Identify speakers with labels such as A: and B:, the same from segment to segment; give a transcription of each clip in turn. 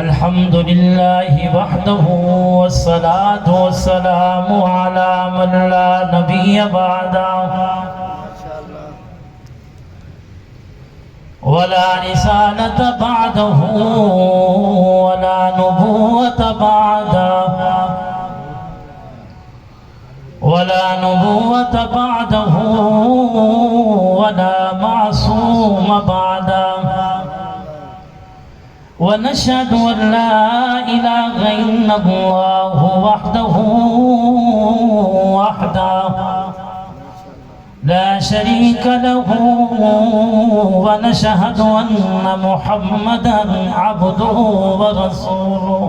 A: الحمد لله وحده والصلاة والسلام على من لا نبي بعده ولا رسالة بعده ولا نبوة بعده ولا معصوم بعده ونشهد أن لا إله إلا الله وحده لا شريك له ونشهد أن محمدا عبده ورسوله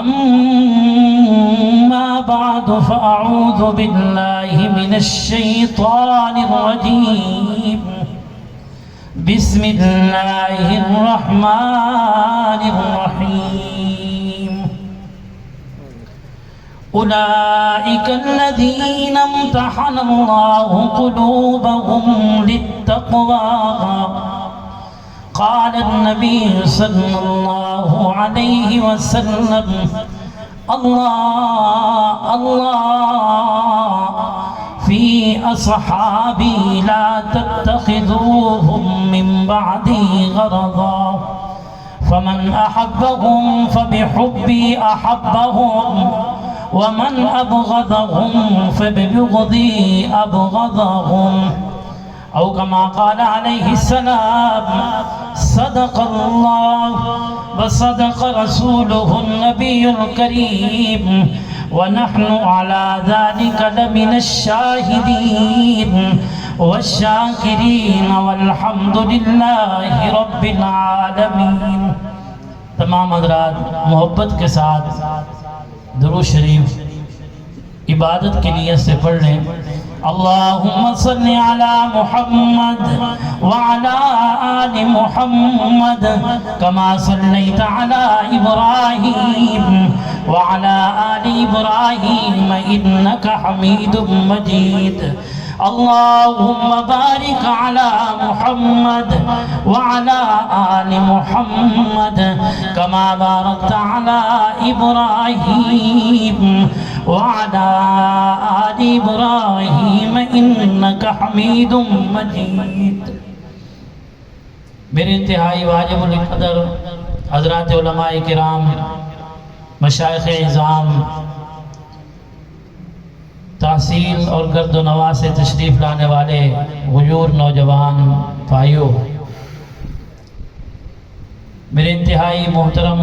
A: أما بعد فأعوذ بالله من الشيطان الرجيم بسم الله الرحمن الرحيم أولئك الذين امتحن الله قلوبهم للتقوى قال النبي صلى الله عليه وسلم الله في أصحابي لا تتخذوهم من بعدي غرضا فمن أحبهم فبحبي أحبهم ومن أبغضهم فببغضي أبغضهم أو كما قال عليه السلام صدق الله وصدق رسوله النبي الكريم ونحن على ذلك لمن الشاهدين والشاكرين والحمد لله رب العالمين۔ تمام حضرات محبت کے ساتھ درود شریف عبادت کے نیت سے پڑھ لیں۔ اللہم صل علی محمد وعلی آل محمد کما صلیت علی ابراہیم وعلی آل ابراہیم انک حمید مجید۔ اللہم بارک علی محمد وعلی آل محمد کما بارکت علی ابراہیم وعلی آل ابراہیم انک حمید مجید۔ میرے انتہائی واجب القدر حضرات علماء کرام، مشائخ اعظام، تحصیل اور گرد و نواح سے تشریف لانے والے غیور نوجوان بھائیوں، میرے انتہائی محترم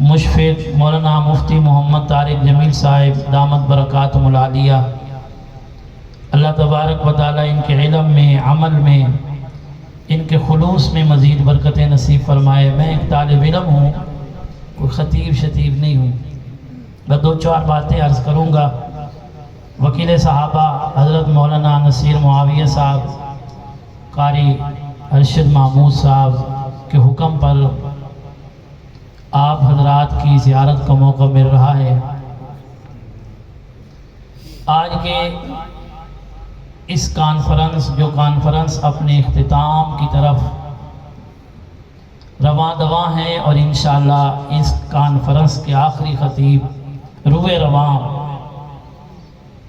A: مشفق مولانا مفتی محمد طارق جمیل صاحب دامت برکاتہم العالیہ، اللہ تبارک و تعالی ان کے علم میں، عمل میں، ان کے خلوص میں مزید برکتیں نصیب فرمائے۔ میں ایک طالب علم ہوں، کوئی خطیب شتیب نہیں ہوں، میں دو چار باتیں عرض کروں گا۔ وکیل صحابہ حضرت مولانا نصیر معاویہ صاحب، قاری ارشد محمود صاحب کے حکم پر آپ حضرات کی زیارت کا موقع مل رہا ہے۔ آج کے اس جو کانفرنس اپنے اختتام کی طرف رواں دواں ہے، اور انشاءاللہ اس کانفرنس کے آخری خطیب روئے رواں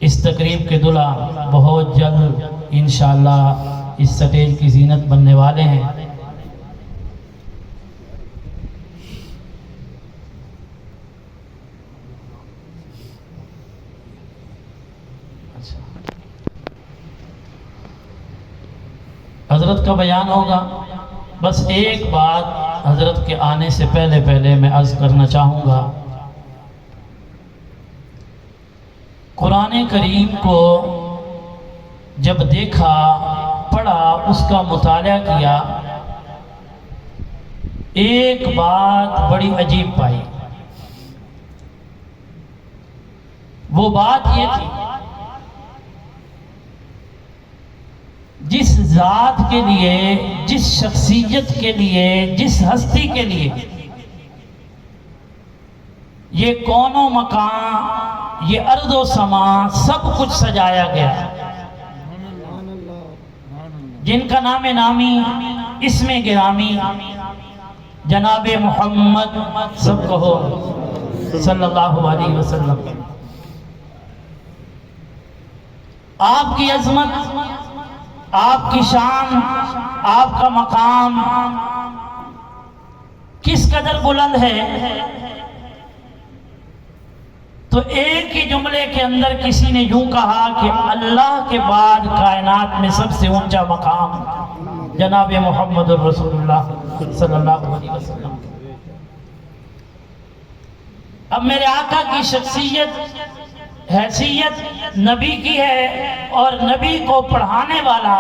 A: اس تقریب کے دلہا بہت جلد انشاءاللہ اس سٹیج کی زینت بننے والے ہیں۔ حضرت کا بیان ہوگا، بس ایک بات حضرت کے آنے سے پہلے میں عرض کرنا چاہوں گا۔ قرآن کریم کو جب دیکھا، پڑھا، اس کا مطالعہ کیا، ایک بات بڑی عجیب پائی۔ وہ بات یہ تھی، جس ذات کے لیے، جس شخصیت کے لیے، جس ہستی کے لیے یہ کون و مکان، یہ ارض و سما سب کچھ سجایا گیا، جن کا نام نامی، اسم گرامی، جناب محمد سب کہو صلی اللہ علیہ وسلم. آپ کی عظمت، آپ کی شان، آپ کا مقام کس قدر بلند ہے. تو ایک ہی جملے کے اندر کسی نے یوں کہا کہ اللہ کے بعد کائنات میں سب سے اونچا مقام جناب محمد رسول اللہ صلی اللہ علیہ وسلم. اب میرے آقا کی شخصیت، حیثیت نبی کی ہے، اور نبی کو پڑھانے والا،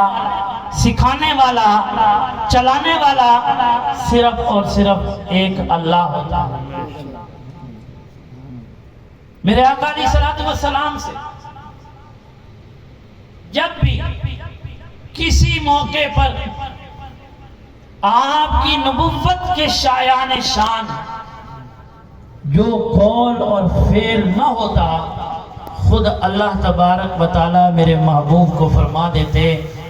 A: سکھانے والا، چلانے والا صرف اور صرف ایک اللہ ہوتا ہے. میرے آقا علیہ الصلوۃ والسلام سے جب بھی کسی موقع پر آپ کی نبوت کے شایان شان جو قول اور فعل نہ ہوتا، خود اللہ تبارک و تعالی میرے محبوب کو فرما دیتے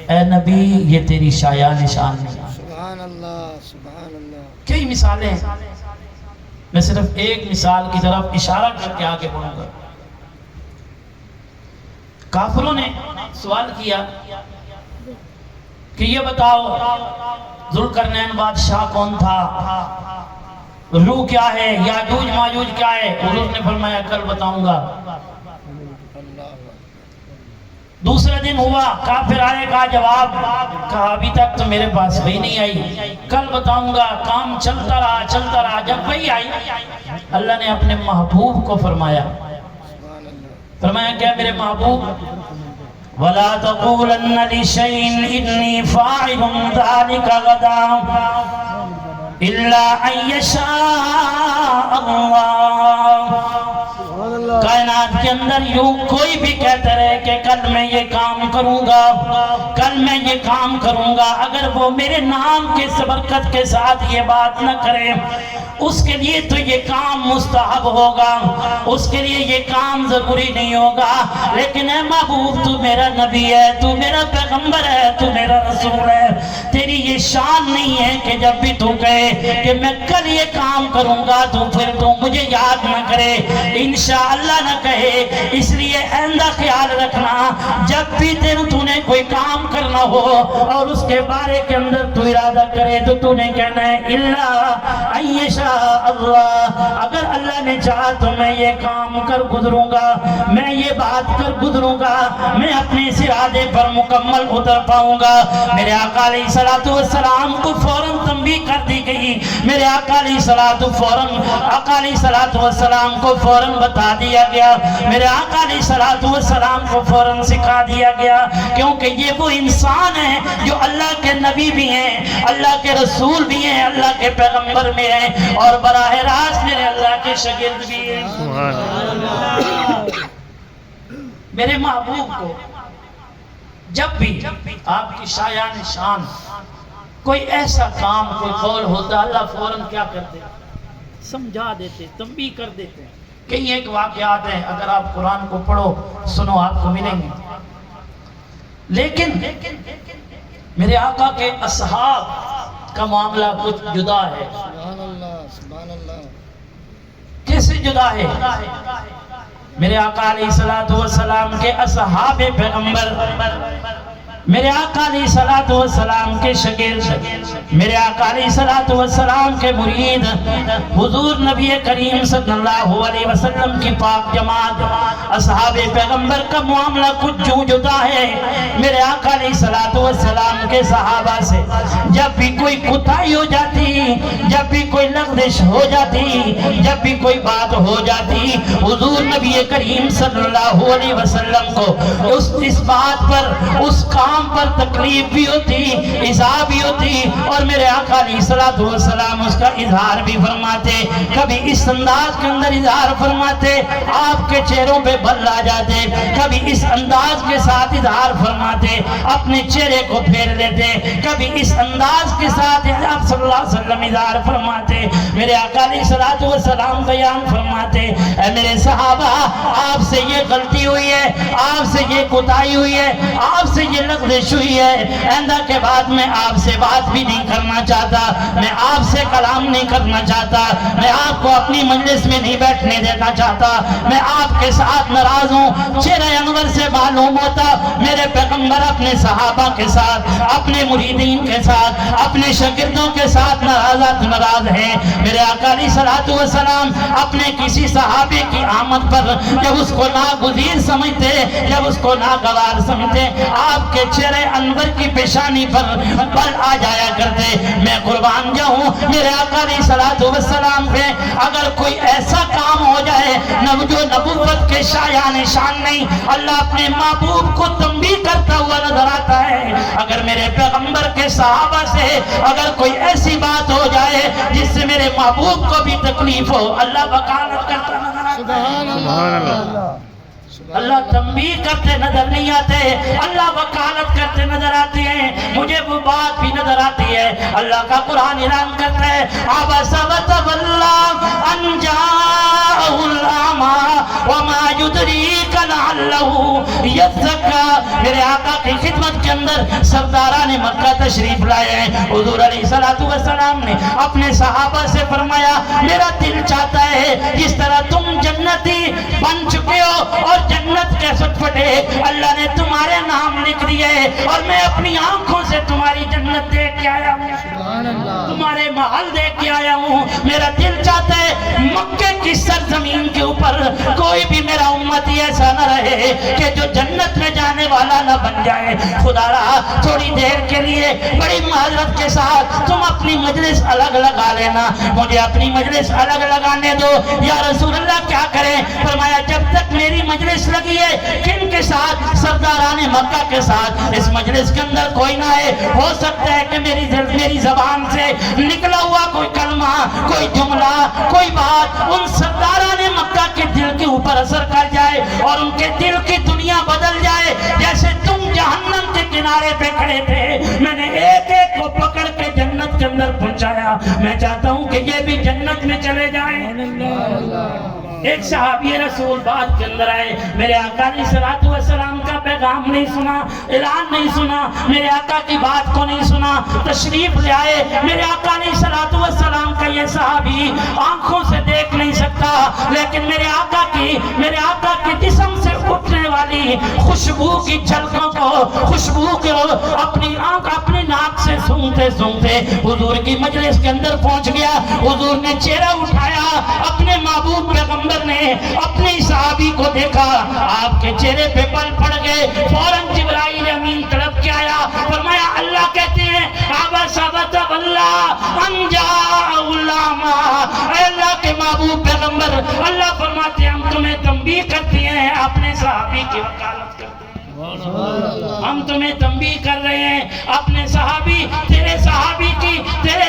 A: اے نبی یہ تیری شایان شان نہیں.
B: سبحان اللہ سبحان اللہ.
A: کئی مثالیں ہیں، میں صرف ایک مثال کی طرف اشارہ کر کے آگے بڑھوں گا. کافروں نے سوال کیا کہ یہ بتاؤ ذوالقرنین بادشاہ کون تھا، روح کیا ہے، یاجوج ماجوج کیا ہے. حضور نے فرمایا کل بتاؤں گا. دوسرے دن ہوا، کافر آئے کا جواب، کہا ابھی تک تو میرے پاس وہی نہیں آئی، کل بتاؤں گا. کام چلتا رہا. جب وہی آئی اللہ نے اپنے محبوب کو فرمایا کیا میرے محبوب وَلَا تَقُولَنَّ لِشَيْءٍ إِنِّي فَاعِلٌ ذَلِكَ غَدًا إِلَّا أَن يَشَاءَ اللَّهُ. کائنات کے اندر یوں کوئی بھی کہتا رہے کہ کل میں یہ کام کروں گا، کل میں یہ کام کروں گا، اگر وہ میرے نام کے برکت کے ساتھ یہ بات نہ کرے اس کے لیے تو یہ کام مستحب ہوگا، اس کے لیے یہ کام ضروری نہیں ہوگا. لیکن اے محبوب تو میرا نبی ہے، تو میرا پیغمبر ہے، تو میرا رسول ہے، تیری یہ شان نہیں ہے کہ جب بھی تو کہے کہ میں کل یہ کام کروں گا تو پھر تو مجھے یاد نہ کرے، انشاءاللہ نہ کہے. اس لیے آئندہ خیال رکھنا جب بھی تو نے کوئی کام کرنا ہو اور اس کے بارے کے اندر تو ارادہ کرے تو نے کہنا ہے الا ان یشاء اللہ. اگر اللہ نے چاہا تو میں یہ کام کر گزروں گا، میں یہ بات کر گزروں گا، میں اپنے اس ارادے پر مکمل اتر پاؤں گا. میرے آقا علیہ الصلوۃ والسلام کو فوراً تنبیہ کر دی گئی. میرے آقا علیہ الصلوۃ والسلام کو فوراً بتا دیا گیا. میرے آقا علیہ الصلوۃ والسلام کو فوراً سکھا دیا گیا، کیونکہ یہ وہ انسان ہیں جو اللہ کے نبی بھی ہیں، اللہ کے رسول بھی ہیں، اللہ کے پیغمبر بھی ہیں، اور براہ راست میرے اللہ کے شاگرد بھی ہیں. میرے محبوب کو جب بھی آپ کی شایان شان کوئی ایسا کام، کوئی قول ہوتا، اللہ فوراً کیا کرتے؟ سمجھا دیتے، تنبیہ کر دیتے. کئی ایک واقعات ہیں، اگر آپ قرآن کو پڑھو سنو آپ کو ملیں گے. لیکن میرے آقا کے اصحاب کا معاملہ کچھ جدا ہے.
B: سبحان اللہ سبحان اللہ.
A: کیسے جدا ہے؟ میرے آقا علیہ الصلوۃ والسلام کے اصحاب پیغمبر، میرے آقا علیہ الصلوۃ والسلام کے شاگرد، میرے آقا علیہ الصلوۃ والسلام کے مرید، حضور نبی کریم صلی اللہ علیہ وسلم کی پاک جماعت، اصحاب پیغمبر کا معاملہ کچھ جو جدا ہے میرے آقا علیہ الصلوۃ والسلام کے صحابہ سے. جب بھی کوئی کوتاہی ہو جاتی، جب بھی کوئی لغزش ہو جاتی، جب بھی کوئی بات ہو جاتی، حضور نبی کریم صلی اللہ علیہ وسلم کو اس بات پر، اس کام پر تکلیف بھی ہوتی، ایذا بھی ہوتی، اور میرے آقا علیہ الصلوۃ والسلام اس کا اظہار بھی فرماتے. کبھی اس انداز کے اندر اظہار فرماتے آپ کے چہروں پہ بل آ جاتے، کبھی اس انداز کے ساتھ اظہار فرماتے اپنے چہرے کو پھیر لیتے، کبھی اس انداز کے ساتھ آپ صلی اللہ علیہ وسلم اظہار فرماتے. میرے آقا علیہ الصلوۃ والسلام بیان فرماتے اے میرے صحابہ، آپ سے یہ غلطی ہوئی ہے، آپ سے یہ کوتاہی ہوئی ہے، آپ سے یہ گزش ہوئی ہے، آئندہ کے بعد میں آپ سے بات بھی نہیں کرنا چاہتا، میں آپ سے کلام نہیں کرنا چاہتا، میں آپ کو اپنی مجلس میں نہیں بیٹھنے دینا چاہتا، میں آپ کے ساتھ ناراض ہوں۔ چہرہ انور سے معلوم ہوتا میرے پیغمبر اپنے صحابہ کے ساتھ، اپنے مریدین کے ساتھ، اپنے شاگردوں کے ساتھ ناراض ہیں۔ میرے آقا علیہ الصلوۃ والسلام اپنے کسی صحابی کی آمد پر جب اس کو ناگزیر سمجھتے، جب اس کو ناگوار سمجھتے، آپ کے چہرے انور کی پیشانی پر بل آ جایا کرتے۔ میں قربان جاؤں میرے آقا علیہ الصلوۃ والسلام پہ اگر کوئی ایسا کام ہو جائے جو نبوت کے شایان شان نہیں، اللہ اپنے محبوب کو تنبیہ کرتا ہوا نظر آتا ہے۔ اگر میرے پیغمبر کے صحابہ سے اگر کوئی ایسی بات ہو جائے جس سے میرے محبوب کو بھی تکلیف ہو، اللہ وکالت کرتا نظر آتا ہے۔
B: سبحان اللہ،
A: اللہ تنبیہ کرتے نظر نہیں آتے، اللہ وکالت کرتے نظر آتے ہیں۔ مجھے وہ بات بھی نظر آتی ہے، اللہ کا قرآن اعلان کرتا ہے عبس وتولی ان جاءہ الاعمی وما یدریک لعلہ یزکی۔ میرے آقا کی خدمت کے اندر سرداران مکہ تشریف لائے ہیں۔ حضور علیہ الصلوۃ والسلام نے اپنے صحابہ سے فرمایا میرا دل چاہتا ہے جس طرح تم جنتی بن چکے ہو اور جنت کے سٹپٹے اللہ نے تمہارے نام لکھ دیے اور میں اپنی آنکھوں سے تمہاری جنت دیکھ کے آیا ہوں،
B: سبحان اللہ،
A: تمہارے محل دیکھ کے آیا ہوں۔ میرا دل چاہتا ہے مکے کی سرزمین کے اوپر کوئی بھی میرا امتی ایسا نہ رہے کہ جو جنت میں جانے والا نہ بن جائے۔ خدا را تھوڑی دیر کے لیے بڑی معذرت کے ساتھ تم اپنی مجلس الگ لگا لینا، مجھے اپنی مجلس الگ لگانے دو۔ یا رسول اللہ کیا کریں؟ فرمایا جب تک میری مجلس لگی ہے کن کے ساتھ؟ سرداران مکہ کے ساتھ۔ اس مجلس کے اندر کوئی نہ ہے، ہو سکتا ہے کہ میری زبان سے نکلا ہوا کوئی کلمہ، کوئی جملہ، کوئی بات ان سرداران مکہ کے دل کے اوپر اثر کر جائے اور ان کے دل کی دنیا بدل جائے۔ جیسے تم جہنم کے کنارے پہ کھڑے تھے، میں نے ایک ایک کو پکڑ کے جنت کے اندر پہنچایا، میں چاہتا ہوں کہ یہ بھی جنت میں چلے جائیں۔ ایک صحابی رسول بات کے اندر آئے، میرے آقا علیہ الصلوۃ والسلام کا پیغام نہیں سنا، اعلان نہیں سنا، میرے آقا کی بات کو نہیں سنا، تشریف لے آئے۔ میرے آقا علیہ الصلوۃ والسلام کا یہ صحابی آنکھوں سے دیکھ نہیں سکتا، لیکن میرے آقا کی جسم سے اٹھنے والی خوشبو کی جھلکوں کو، خوشبو کو اپنی ناک سے سونگتے سونگتے حضور کی مجلس کے اندر پہنچ گیا۔ حضور نے چہرہ اٹھایا، اپنے محبوب پیغمبر نے اپنے صحابی کو دیکھا، آپ کے چہرے پہ بل پڑ گئے۔ فوراً جبرائیل امین طرف کے آیا، فرمایا اللہ کہتے ہیں عبس وتولی ان جاءہ الاعمی۔ اے اللہ کے محبوب پیغمبر، اللہ فرماتے ہیں ہم تمہیں تنبیہ کرتے ہیں، اپنے صحابی کی وکالت کرتے ہیں۔ ہم تمہیں تنبیہ کر رہے ہیں، اپنے صحابی تیرے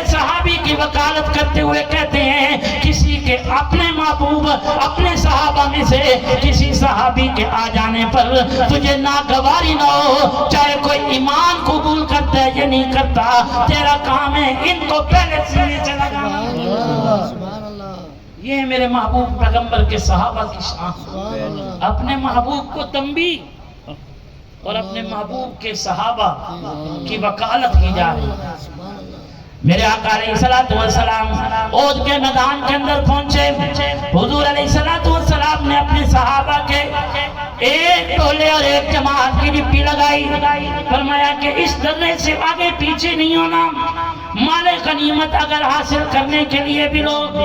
A: صحابی کی وکالت کرتے ہوئے کہتے ہیں کسی کے اپنے محبوب اپنے صحابہ میں سے کسی صحابی کے آ جانے پر تجھے ناگواری نہ ہو، چاہے کوئی ایمان قبول کرتا ہے یا نہیں کرتا، تیرا کام ہے ان کو پہلے سینے سے لگانا۔
B: سبحان اللہ،
A: یہ میرے محبوب پیغمبر کے صحابہ کی شان، اپنے محبوب کو تنبیہ اور اپنے محبوب کے صحابہ کی وکالت کی جا رہی ہے۔ میرے آقا علیہ الصلوۃ والسلام احد کے میدان کے اندر پہنچے، حضور علیہ الصلوۃ والسلام نے اپنے صحابہ کے ایک ٹولے اور ایک جماعت کی ڈپی لگائی، فرمایا کہ اس درے سے آگے پیچھے نہیں ہونا، مال غنیمت اگر حاصل کرنے کے لیے بھی لوگ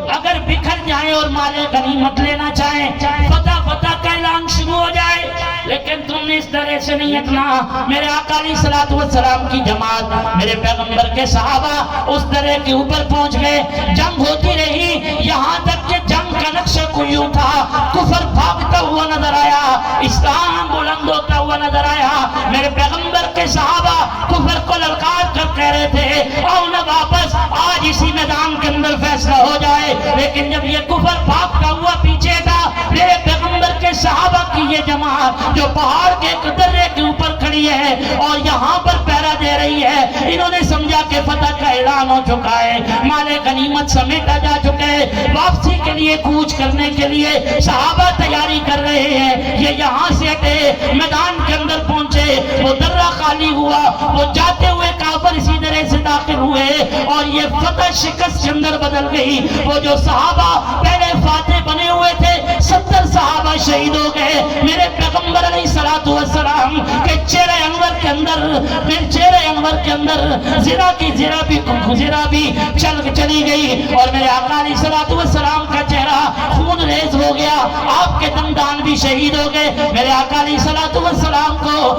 A: اگر بکھر جائیں اور مال غنیمت لینا چاہیں، فتح کا اعلان شروع ہو جائے، لیکن تم نے اس درے سے نہیں ہٹنا۔ میرے آقا علیہ الصلوۃ والسلام کی جماعت، میرے پیغمبر کے صحابہ اس درے کے اوپر پہنچ گئے، جنگ ہوتی رہی، یہاں تک کہ جنگ کا نقشہ کوئی یوں تھا، کفر بھاگتا ہوا نظر آیا، اسلام بلند ہوتا ہوا نظر آیا۔ میرے پیغمبر کے صحابہ کفر کو للکار کر کہہ رہے تھے آؤ نہ واپس، آج اسی میدان کے اندر فیصلہ ہو جائے، لیکن جب یہ کفر بھاگتا ہوا پیچھے تھا، میرے پیغمبر کے صحابہ کی یہ جماعت جو پہاڑ کے ایک درے کے اوپر کھڑی ہے اور یہاں پر پہرا دے رہی ہے. انہوں نے سمجھا کہ فتح کا اعلان ہو چکا ہے, مال غنیمت سمیٹا جا چکا ہے, واپسی کے لیے کوچ کرنے کے لیے صحابہ تیاری کر رہے ہیں. یہ یہاں سے ہٹے, میدان کے اندر پہنچے, وہ درہ خالی ہوا, وہ جاتے ہوئے کافر اسی طرح سے داخل ہوئے اور یہ فتح شکست کے اندر بدل گئی. وہ جو صحابہ پہلے فاتح بنے ہوئے تھے 70 صحابہ شہید ہو گئے. میرے پیغمبر علیہ السلام کے چہرے انور کے اندر, پھر چہرے انور کے اندر زرہ کی زرہ بھی چلی گئی اور میرے آقا علیہ السلام کا چہرہ خون ریز ہو گیا, آپ کے دندان بھی شہید ہو گئے. میرے آقا علیہ السلام کو